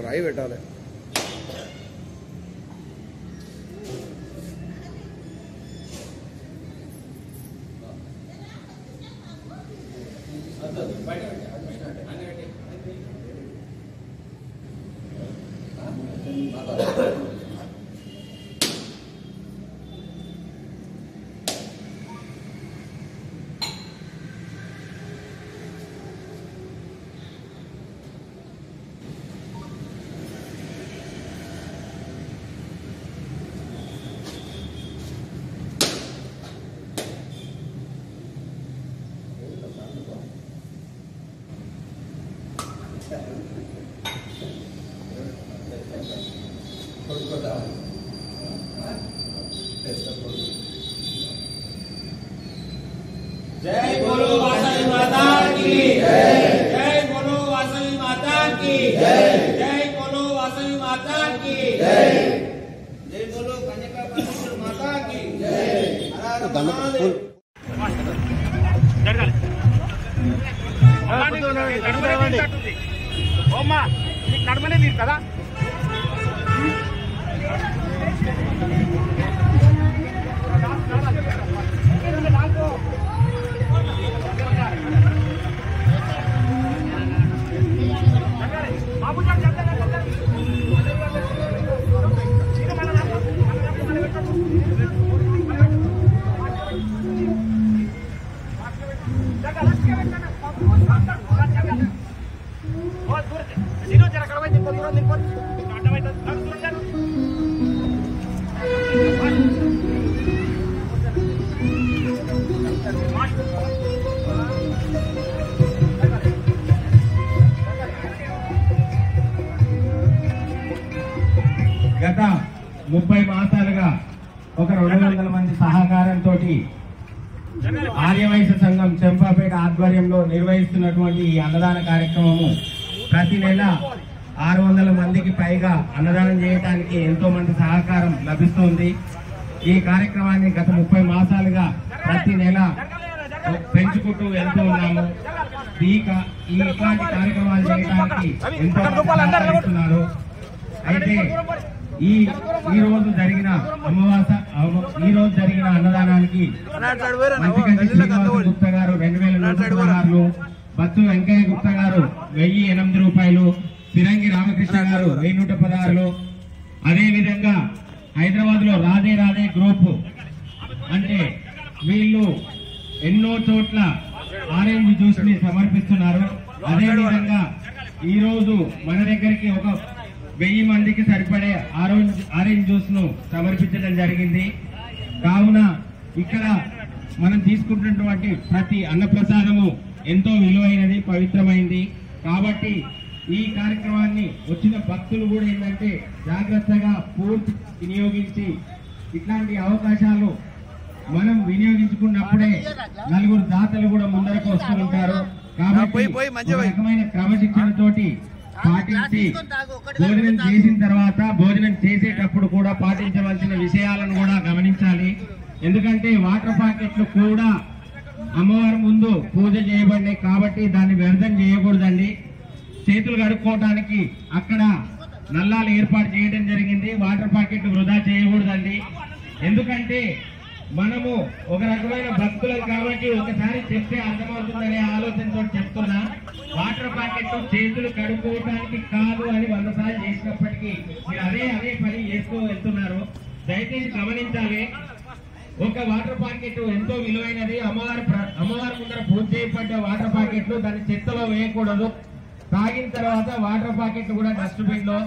రాయి పెట్టాలి. जय बोलो वासवी माता की जय। जय बोलो वासवी माता की जय। जय बोलो वासवी माता की जय। जय बोलो कन्या परमेश्वर माता की जय। నడమనే తీరు కదా గత 30 మాసాలుగా ఒక 200 మంది సహకారంతో ఆర్యవైశ్య సంఘం చెంపాపేట ఆధ్వర్యంలో నిర్వహిస్తున్నటువంటి ఈ అన్నదాన కార్యక్రమము ప్రతి నెల 600 మందికి పైగా అన్నదానం చేయడానికి ఎంతో మంది సహకారం లభిస్తుంది. ఈ కార్యక్రమాన్ని గత 30 మాసాలుగా ప్రతి నెల పెంచుకుంటూ వెళ్తూ ఉన్నాము. ఇట్లాంటి కార్యక్రమాలు చేయడానికి ఎంతో సహకరిస్తున్నారు. అయితే ఈ రోజు జరిగిన అన్నదానానికి మంచిగంటి శ్రీనివాస గుప్తా గారు 2116, బత్తు వెంకయ్య గుప్తా గారు 1008 రూపాయలు, సిరంగి రామకృష్ణ గారు 1116, అదే విధంగా హైదరాబాద్ లో రాధే రాధే గ్రూప్ అంటే వీళ్ళు ఎన్నో చోట్ల ఆరెంజ్ జ్యూస్ ని సమర్పిస్తున్నారు. అదే విధంగా ఈ రోజు మన దగ్గరికి ఒక 1000 మందికి సరిపడే ఆరెంజ్ జ్యూస్ ను సమర్పించడం జరిగింది. కావున ఇక్కడ మనం తీసుకుంటున్నటువంటి ప్రతి అన్నప్రసాదము ఎంతో విలువైనది, పవిత్రమైంది. కాబట్టి ఈ కార్యక్రమాన్ని వచ్చిన భక్తులు కూడా ఏంటంటే జాగ్రత్తగా పూర్తి వినియోగించి ఇట్లాంటి అవకాశాలు మనం వినియోగించుకున్నప్పుడే నలుగురు దాతలు కూడా ముందరకు వస్తూ ఉంటారు. కాబట్టి ఒక రకమైన క్రమశిక్షణతోటి పాటించి భోజనం చేసిన తర్వాత భోజనం చేసేటప్పుడు కూడా పాటించవలసిన విషయాలను కూడా గమనించాలి. ఎందుకంటే వాటర్ ప్యాకెట్లు కూడా అమ్మవారి ముందు పూజ చేయబడినాయి కాబట్టి దాన్ని వ్యర్థం చేయకూడదండి. చేతులు కడుక్కోవడానికి అక్కడ నల్లాలు ఏర్పాటు చేయడం జరిగింది. వాటర్ ప్యాకెట్ వృధా చేయకూడదండి. ఎందుకంటే మనము ఒక రకమైన భక్తులం కాబట్టి ఒకసారి చెప్తే అర్థమవుతుందనే ఆలోచనతో చెప్తున్నా. వాటర్ ప్యాకెట్ చేతులు కడుక్కోవడానికి కాదు అని 100 సార్లు చేసినప్పటికీ మీరు అదే పని చేస్తూ వెళ్తున్నారు. దయచేసి గమనించాలి. ఒక వాటర్ ప్యాకెట్ ఎంతో విలువైనది. అమ్మవారి ముందర పూజ చేయబడ్డ వాటర్ ప్యాకెట్లు దాన్ని చెత్తలో వేయకూడదు. తాగిన తర్వాత వాటర్ ప్యాకెట్ కూడా డస్ట్బిన్ లో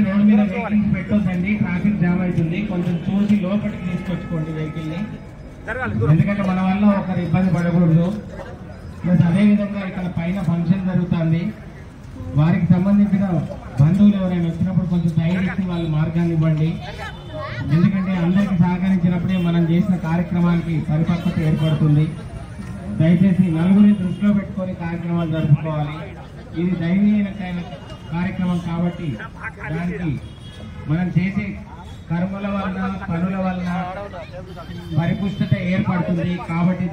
రోడ్ మీద వెహికల్స్ పెట్టొద్దండి, ట్రాఫిక్ జామ్ అవుతుంది. కొంచెం చూసి లోపలికి తీసుకొచ్చుకోండి వెహికల్ ని, ఎందుకంటే మన వల్ల ఒకరు ఇబ్బంది పడకూడదు. ప్లస్ అదే విధంగా ఇక్కడ పైన ఫంక్షన్ జరుగుతుంది, వారికి సంబంధించిన బంధువులు ఎవరైనా వచ్చినప్పుడు కొంచెం దయచేసి వాళ్ళు మార్గాన్ని ఇవ్వండి. ఎందుకంటే అందరికి సహకరించినప్పుడే మనం చేసిన కార్యక్రమానికి పరిపక్వత ఏర్పడుతుంది. దయచేసి నలుగురిని దృష్టిలో పెట్టుకొని కార్యక్రమాలు జరుపుకోవాలి. ఇది దైవీన కార్యక్రమం కాబట్టి దానికి మనం చేసే కర్మల వలన పనుల వలన పరిపుష్టత ఏర్పడుతుంది. కాబట్టి